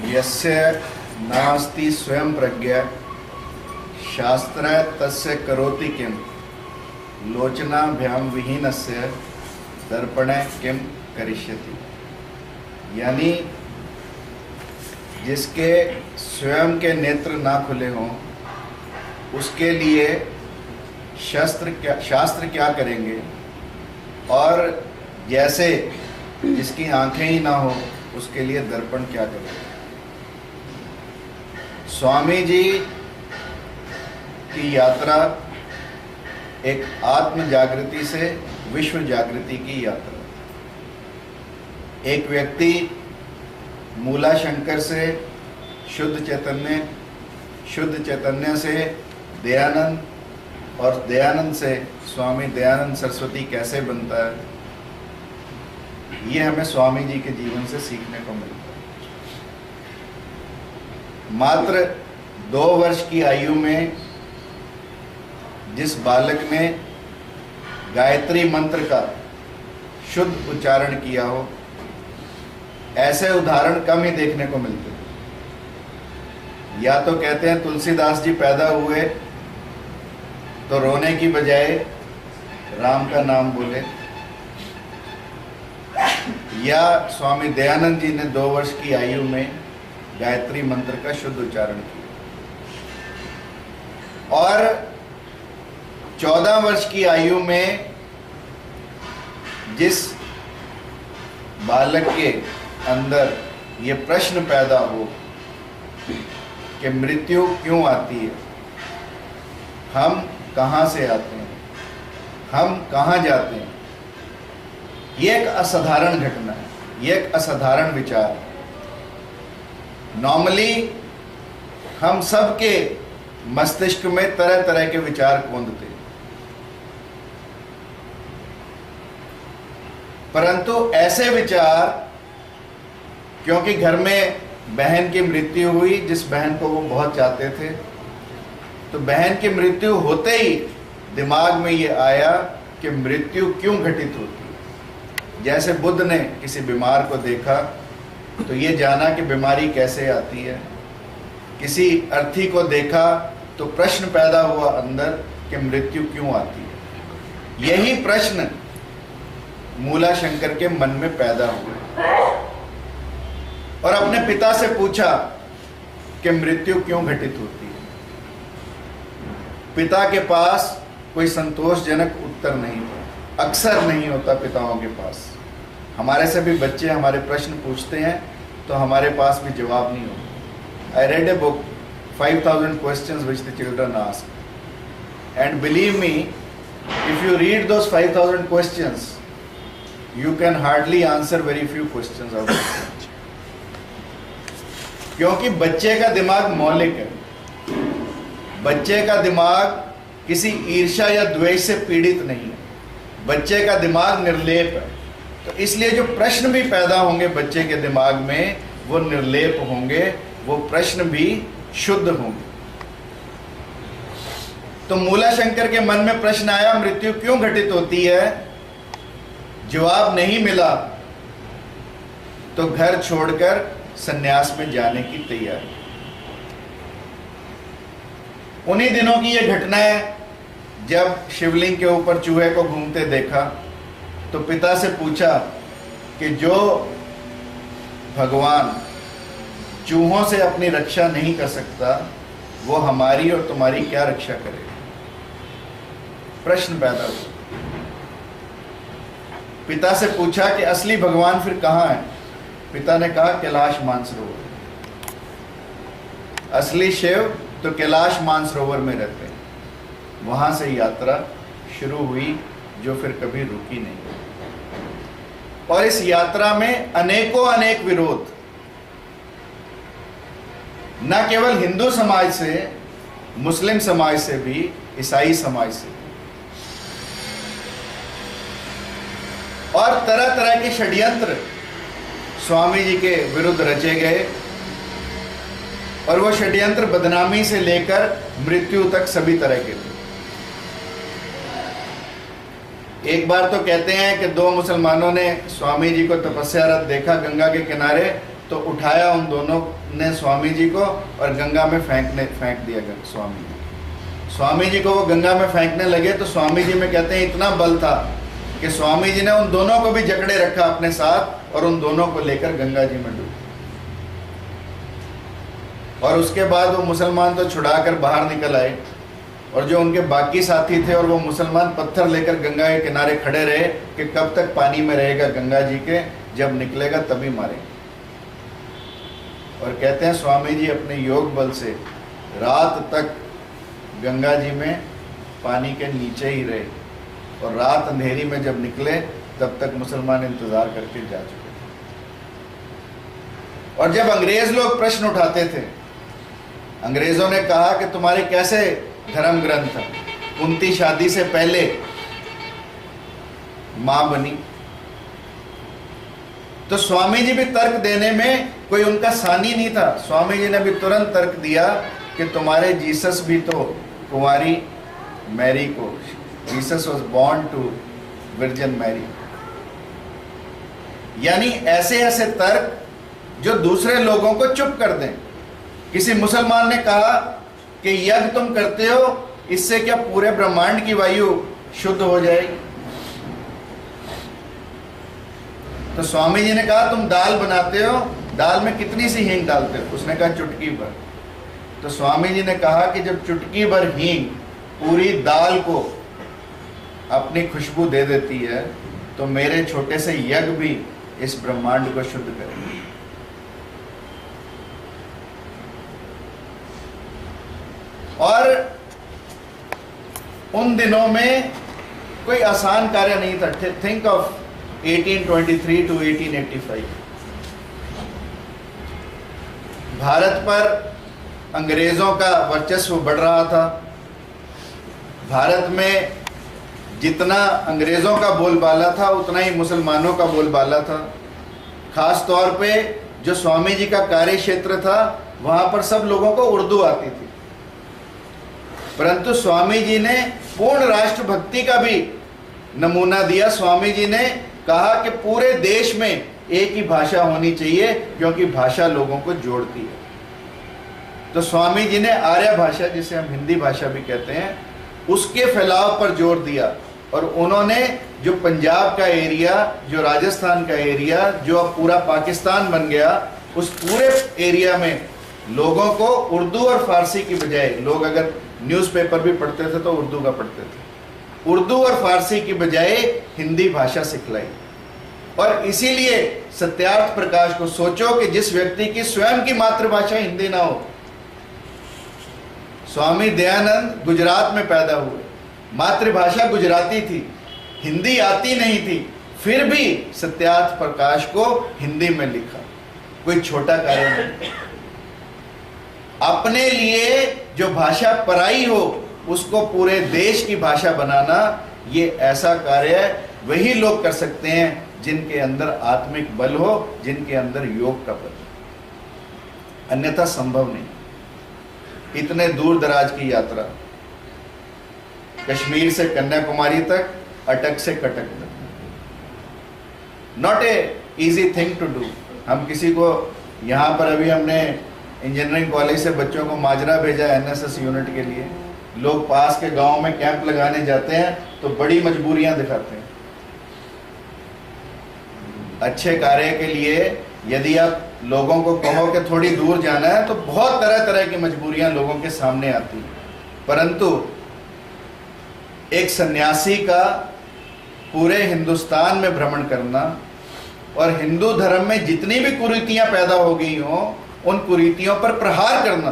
यस्य नास्ति स्वयं प्रज्ञा शास्त्र तस्य करोति किम लोचनाभ्याम विहीनस्य दर्पणे किम करिष्यति। यानी जिसके स्वयं के नेत्र ना खुले हों उसके लिए शास्त्र क्या करेंगे, और जैसे जिसकी आंखें ही ना हो उसके लिए दर्पण क्या करेंगे। स्वामी जी की यात्रा एक आत्म जागृति से विश्व जागृति की यात्रा। एक व्यक्ति मूलाशंकर से शुद्ध चैतन्य से दयानंद, और दयानंद से स्वामी दयानंद सरस्वती कैसे बनता है, ये हमें स्वामी जी के जीवन से सीखने को मिलता है। मात्र 2 वर्ष की आयु में जिस बालक ने गायत्री मंत्र का शुद्ध उच्चारण किया हो, ऐसे उदाहरण कम ही देखने को मिलते हैं। या तो कहते हैं तुलसीदास जी पैदा हुए तो रोने की बजाय राम का नाम बोले, या स्वामी दयानंद जी ने 2 वर्ष की आयु में गायत्री मंत्र का शुद्ध उच्चारण किया, और 14 वर्ष की आयु में जिस बालक के अंदर ये प्रश्न पैदा हो कि मृत्यु क्यों आती है, हम कहाँ से आते हैं, हम कहाँ जाते हैं, ये एक असाधारण घटना है, ये एक असाधारण विचार है। नॉर्मली हम सबके मस्तिष्क में तरह तरह के विचार कौंधते हैं, परंतु ऐसे विचार, क्योंकि घर में बहन की मृत्यु हुई, जिस बहन को वो बहुत चाहते थे, तो बहन की मृत्यु होते ही दिमाग में ये आया कि मृत्यु क्यों घटित होती है। जैसे बुद्ध ने किसी बीमार को देखा तो ये जाना कि बीमारी कैसे आती है, किसी अर्थी को देखा तो प्रश्न पैदा हुआ अंदर कि मृत्यु क्यों आती है। यही प्रश्न मूलाशंकर के मन में पैदा हुए और अपने पिता से पूछा कि मृत्यु क्यों घटित होती है। पिता के पास कोई संतोषजनक उत्तर नहीं था, अक्सर नहीं होता पिताओं के पास। हमारे से भी बच्चे हमारे प्रश्न पूछते हैं तो हमारे पास भी जवाब नहीं होता। I read a book 5000 questions which the children ask, and believe me, if you read those 5000 questions, you can hardly answer very few questions out of it. क्योंकि बच्चे का दिमाग मौलिक है, बच्चे का दिमाग किसी ईर्ष्या या द्वेष से पीड़ित नहीं है, बच्चे का दिमाग निर्लेप है। तो इसलिए जो प्रश्न भी पैदा होंगे बच्चे के दिमाग में वो निर्लेप होंगे, वो प्रश्न भी शुद्ध होंगे। तो मूलाशंकर के मन में प्रश्न आया, मृत्यु क्यों घटित होती है। जवाब नहीं मिला तो घर छोड़कर सन्यास में जाने की तैयारी। उन्हीं दिनों की यह घटना है जब शिवलिंग के ऊपर चूहे को घूमते देखा तो पिता से पूछा कि जो भगवान चूहों से अपनी रक्षा नहीं कर सकता वो हमारी और तुम्हारी क्या रक्षा करेगा। प्रश्न पैदा हुआ। पिता से पूछा कि असली भगवान फिर कहाँ है। पिता ने कहा कैलाश मानसरोवर। असली शिव तो कैलाश मानसरोवर में रहते हैं। वहां से यात्रा शुरू हुई जो फिर कभी रुकी नहीं। और इस यात्रा में अनेक विरोध, न केवल हिंदू समाज से, मुस्लिम समाज से भी, ईसाई समाज से, और तरह तरह के षड्यंत्र स्वामी जी के विरुद्ध रचे गए। और वो षड्यंत्र बदनामी से लेकर मृत्यु तक सभी तरह के थे। एक बार तो कहते हैं कि 2 मुसलमानों ने स्वामी जी को तपस्यारत देखा गंगा के किनारे तो उठाया उन दोनों ने स्वामी जी को और गंगा में फेंक दिया स्वामी जी। स्वामी जी को वो गंगा में फेंकने लगे तो स्वामी जी में कहते हैं इतना बल था कि स्वामी जी ने उन दोनों को भी जकड़े रखा अपने साथ और उन दोनों को लेकर गंगा जी में डूबे। और उसके बाद वो मुसलमान तो छुड़ाकर बाहर निकल आए और जो उनके बाकी साथी थे और वो मुसलमान पत्थर लेकर गंगा के किनारे खड़े रहे कि कब तक पानी में रहेगा गंगा जी के, जब निकलेगा तभी मारेंगे। और कहते हैं स्वामी जी अपने योग बल से रात तक गंगा जी में पानी के नीचे ही रहे और रात अंधेरी में जब निकले तब तक मुसलमान इंतजार करके जा चुके थे। और जब अंग्रेज लोग प्रश्न उठाते थे, अंग्रेजों ने कहा कि तुम्हारे कैसे धर्म ग्रंथ, कुंती शादी से पहले मां बनी, तो स्वामी जी भी तर्क देने में कोई उनका सानी नहीं था। स्वामी जी ने भी तुरंत तर्क दिया कि तुम्हारे जीसस भी तो कुंवारी मैरी को, Jesus was born to virgin Mary. यानी ऐसे ऐसे तर्क जो दूसरे लोगों को चुप कर दें। किसी मुसलमान ने कहा कि यज्ञ तुम करते हो, इससे क्या पूरे ब्रह्मांड की वायु शुद्ध हो जाएगी? तो स्वामी जी ने कहा तुम दाल बनाते हो, दाल में कितनी सी हींग डालते हो? उसने कहा चुटकी भर। तो स्वामी जी ने कहा कि जब चुटकी भर हींग पूरी दाल को अपनी खुशबू दे देती है तो मेरे छोटे से यज्ञ भी इस ब्रह्मांड को शुद्ध करेंगे। और उन दिनों में कोई आसान कार्य नहीं था। Think of 1823 to 1885। भारत पर अंग्रेजों का वर्चस्व बढ़ रहा था। भारत में जितना अंग्रेजों का बोलबाला था उतना ही मुसलमानों का बोलबाला था। खास तौर पे जो स्वामी जी का कार्य क्षेत्र था वहां पर सब लोगों को उर्दू आती थी, परंतु स्वामी जी ने पूर्ण राष्ट्रभक्ति का भी नमूना दिया। स्वामी जी ने कहा कि पूरे देश में एक ही भाषा होनी चाहिए क्योंकि भाषा लोगों को जोड़ती है। तो स्वामी जी ने आर्य भाषा, जिसे हम हिंदी भाषा भी कहते हैं, उसके फैलाव पर जोर दिया। और उन्होंने जो पंजाब का एरिया, जो राजस्थान का एरिया, जो अब पूरा पाकिस्तान बन गया, उस पूरे एरिया में लोगों को उर्दू और फारसी की बजाय, लोग अगर न्यूज़पेपर भी पढ़ते थे तो उर्दू का पढ़ते थे, उर्दू और फारसी की बजाय हिंदी भाषा सिखलाई। और इसीलिए सत्यार्थ प्रकाश को, सोचो कि जिस व्यक्ति की स्वयं की मातृभाषा हिंदी ना हो, स्वामी दयानंद गुजरात में पैदा हुए, मातृभाषा गुजराती थी, हिंदी आती नहीं थी, फिर भी सत्यार्थ प्रकाश को हिंदी में लिखा। कोई छोटा कार्य नहीं। अपने लिए जो भाषा पराई हो उसको पूरे देश की भाषा बनाना, ये ऐसा कार्य वही लोग कर सकते हैं जिनके अंदर आत्मिक बल हो, जिनके अंदर योग का बल, अन्यथा संभव नहीं। इतने दूर दराज की यात्रा, कश्मीर से कन्याकुमारी तक, अटक से कटक तक, not a easy thing to do. हम किसी को यहाँ पर, अभी हमने इंजीनियरिंग कॉलेज से बच्चों को माजरा भेजा एनएसएस यूनिट के लिए। लोग पास के गांव में कैंप लगाने जाते हैं तो बड़ी मजबूरियां दिखाते हैं। अच्छे कार्य के लिए यदि आप लोगों को कहो कि थोड़ी दूर जाना है तो बहुत तरह तरह की मजबूरियां लोगों के सामने आती हैं, परंतु एक सन्यासी का पूरे हिंदुस्तान में भ्रमण करना और हिंदू धर्म में जितनी भी कुरीतियां पैदा हो गई हों उन कुरीतियों पर प्रहार करना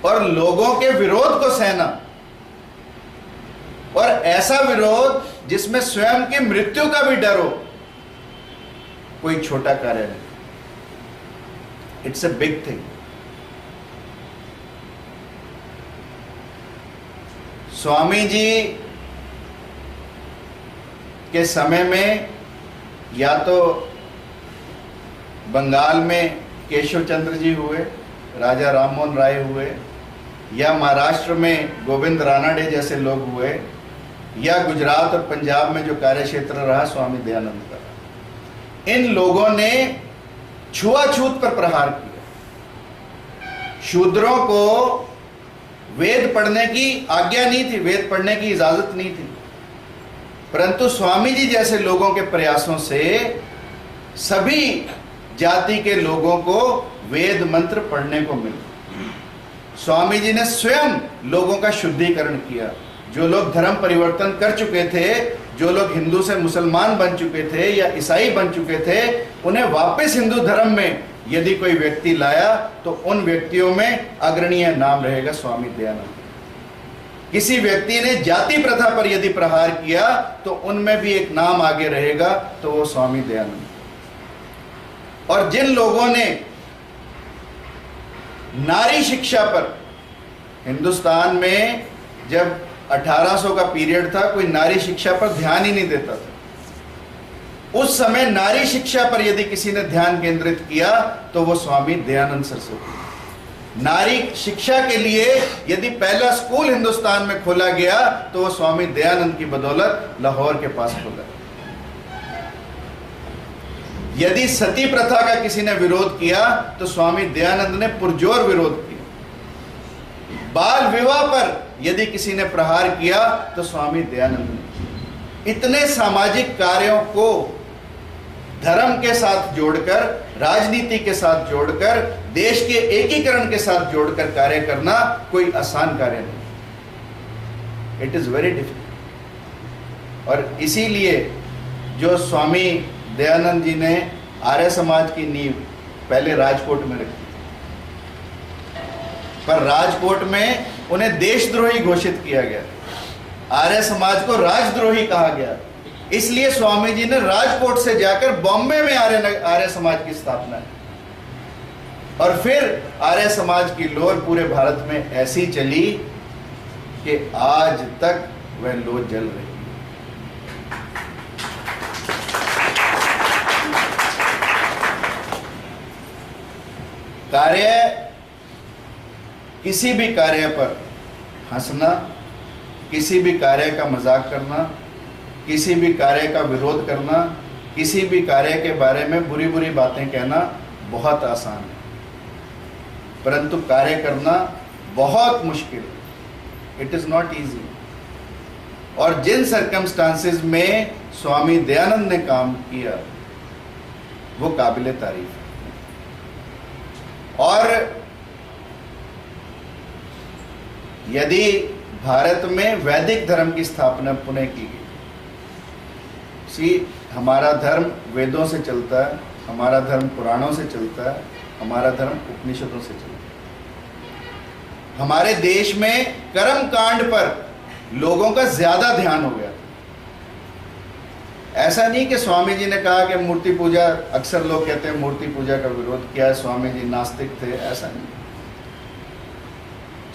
और लोगों के विरोध को सहना, और ऐसा विरोध जिसमें स्वयं की मृत्यु का भी डर हो, कोई छोटा कार्य नहीं। It's a big thing. Swami ji के समय में या तो बंगाल में केशव चंद्र जी हुए, राजा राममोहन राय हुए, या महाराष्ट्र में गोविंद रानाडे जैसे लोग हुए, या गुजरात और पंजाब में जो कार्य क्षेत्र रहा स्वामी दयानंद का। इन लोगों ने छुआछूत पर प्रहार किया। शूद्रों को वेद पढ़ने की आज्ञा नहीं थी, वेद पढ़ने की इजाजत नहीं थी, परंतु स्वामी जी जैसे लोगों के प्रयासों से सभी जाति के लोगों को वेद मंत्र पढ़ने को मिला। स्वामी जी ने स्वयं लोगों का शुद्धिकरण किया। जो लोग धर्म परिवर्तन कर चुके थे, जो लोग हिंदू से मुसलमान बन चुके थे या ईसाई बन चुके थे, उन्हें वापस हिंदू धर्म में यदि कोई व्यक्ति लाया तो उन व्यक्तियों में अग्रणीय नाम रहेगा स्वामी दयानंद। किसी व्यक्ति ने जाति प्रथा पर यदि प्रहार किया तो उनमें भी एक नाम आगे रहेगा, तो वो स्वामी दयानंद। और जिन लोगों ने नारी शिक्षा पर, हिंदुस्तान में जब 1800 का पीरियड था, कोई नारी शिक्षा पर ध्यान ही नहीं देता था। उस समय नारी शिक्षा पर यदि किसी ने ध्यान केंद्रित किया तो वो स्वामी दयानंद सरस्वती। नारी शिक्षा के लिए यदि पहला स्कूल हिंदुस्तान में खोला गया तो वो स्वामी दयानंद की बदौलत लाहौर के पास खोला। यदि सती प्रथा का किसी ने विरोध किया तो स्वामी दयानंद ने पुरजोर विरोध किया। बाल विवाह पर यदि किसी ने प्रहार किया तो स्वामी दयानंद ने। इतने सामाजिक कार्यों को धर्म के साथ जोड़कर, राजनीति के साथ जोड़कर, देश के एकीकरण के साथ जोड़कर कार्य करना कोई आसान कार्य नहीं। It is very difficult. और इसीलिए जो स्वामी दयानंद जी ने आर्य समाज की नींव पहले राजकोट में रखी, पर राजकोट में उन्हें देशद्रोही घोषित किया गया, आर्य समाज को राजद्रोही कहा गया। इसलिए स्वामी जी ने राजकोट से जाकर बॉम्बे में आर्य समाज की स्थापना की। और फिर आर्य समाज की लोर पूरे भारत में ऐसी चली कि आज तक वह लोर जल रही है। कार्य, किसी भी कार्य पर हंसना, किसी भी कार्य का मजाक करना, किसी भी कार्य का विरोध करना, किसी भी कार्य के बारे में बुरी बुरी बातें कहना बहुत आसान है, परंतु कार्य करना बहुत मुश्किल है। It is not easy. और जिन सर्कमस्टांसेस में स्वामी दयानंद ने काम किया वो काबिले तारीफ है। और यदि भारत में वैदिक धर्म की स्थापना पुनः की गई, हमारा धर्म वेदों से चलता है, हमारा धर्म पुराणों से चलता है, हमारा धर्म उपनिषदों से चलता है। हमारे देश में कर्म कांड पर लोगों का ज्यादा ध्यान हो गया। ऐसा नहीं कि स्वामी जी ने कहा कि मूर्ति पूजा, अक्सर लोग कहते हैं मूर्ति पूजा का विरोध किया है, स्वामी जी नास्तिक थे, ऐसा नहीं।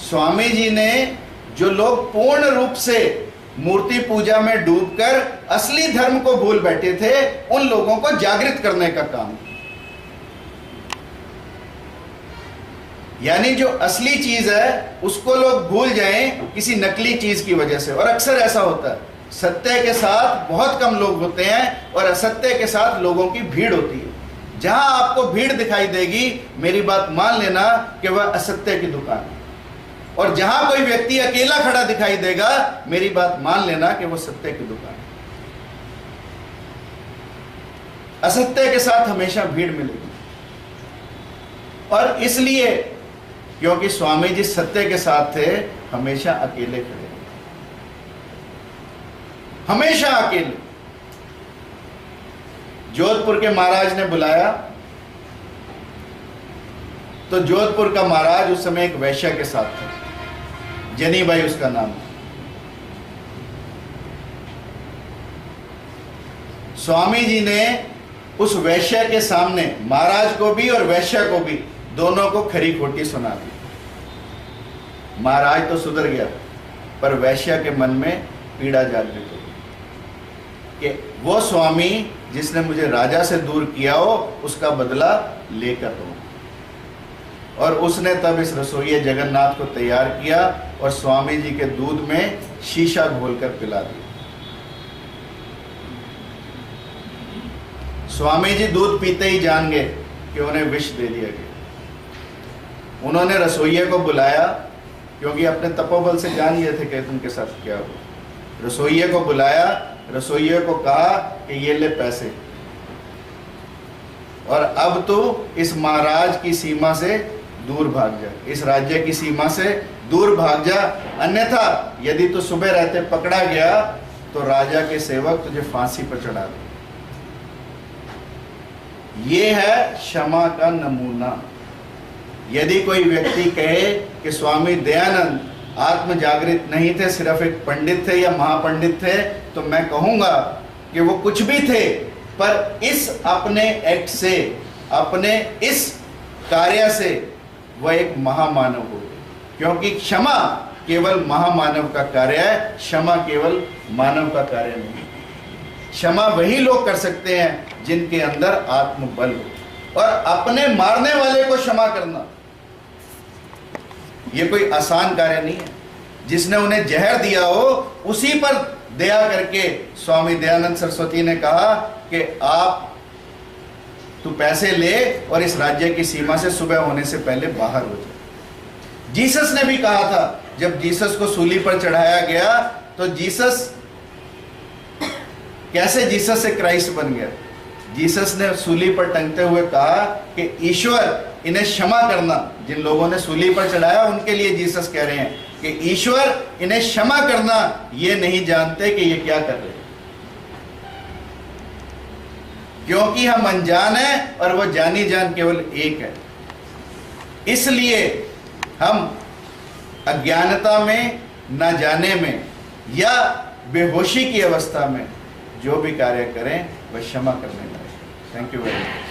स्वामी जी ने जो लोग पूर्ण रूप से मूर्ति पूजा में डूबकर असली धर्म को भूल बैठे थे, उन लोगों को जागृत करने का काम। यानी जो असली चीज है उसको लोग भूल जाएं किसी नकली चीज की वजह से। और अक्सर ऐसा होता है, सत्य के साथ बहुत कम लोग होते हैं और असत्य के साथ लोगों की भीड़ होती है। जहां आपको भीड़ दिखाई देगी, मेरी बात मान लेना कि वह असत्य की दुकान है। और जहां कोई व्यक्ति अकेला खड़ा दिखाई देगा, मेरी बात मान लेना कि वो सत्य की दुकान है। असत्य के साथ हमेशा भीड़ मिलेगी। और इसलिए क्योंकि स्वामी जी सत्य के साथ थे, हमेशा अकेले खड़े, हमेशा अकेले। जोधपुर के महाराज ने बुलाया तो जोधपुर का महाराज उस समय एक वैश्य के साथ था, जनीबाई उसका नाम। स्वामी जी ने उस वैश्य के सामने महाराज को भी और वैश्य को भी, दोनों को खरी खोटी सुना दी। महाराज तो सुधर गया, पर वैश्य के मन में पीड़ा जागृत हो कि वो स्वामी जिसने मुझे राजा से दूर किया हो, उसका बदला लेकर हो। और उसने तब इस रसोइये जगन्नाथ को तैयार किया और स्वामी जी के दूध में शीशा घोलकर पिला दिया। स्वामी जी दूध पीते ही जान गए कि उन्हें विष दे दिया गया। उन्होंने रसोइये को बुलाया, क्योंकि अपने तपोबल से जान लिए थे कि तुमके साथ क्या हो। रसोइये को बुलाया, रसोइये को कहा कि ये ले पैसे, और अब तो इस महाराज की सीमा से दूर भाग जा, इस राज्य की सीमा से दूर भाग जा, अन्यथा यदि तू सुबह रहते पकड़ा गया तो राजा के सेवक तुझे फांसी पर चढ़ा दे। ये है क्षमा का नमूना। यदि कोई व्यक्ति कहे कि स्वामी दयानंद आत्म जागृत नहीं थे, सिर्फ एक पंडित थे या महापंडित थे, तो मैं कहूंगा कि वो कुछ भी थे, पर इस अपने एक्ट से, अपने इस कार्य से वह एक महामानव हो गए। क्योंकि क्षमा केवल महामानव का कार्य है, क्षमा केवल मानव का कार्य नहीं। क्षमा वही लोग कर सकते हैं जिनके अंदर आत्मबल हो। और अपने मारने वाले को क्षमा करना यह कोई आसान कार्य नहीं है। जिसने उन्हें जहर दिया हो उसी पर दया करके स्वामी दयानंद सरस्वती ने कहा कि आप तू पैसे ले और इस राज्य की सीमा से सुबह होने से पहले बाहर हो जाए। जीसस ने भी कहा था, जब जीसस को सूली पर चढ़ाया गया तो जीसस कैसे जीसस से क्राइस्ट बन गया। जीसस ने सूली पर टंगते हुए कहा कि ईश्वर इन्हें क्षमा करना। जिन लोगों ने सूली पर चढ़ाया उनके लिए जीसस कह रहे हैं कि ईश्वर इन्हें क्षमा करना, ये नहीं जानते कि ये क्या कर रहे हैं। क्योंकि हम अनजान हैं और वो जानी जान केवल एक है। इसलिए हम अज्ञानता में, न जाने में या बेहोशी की अवस्था में जो भी कार्य करें वह क्षमा करने लगे। Thank you very much.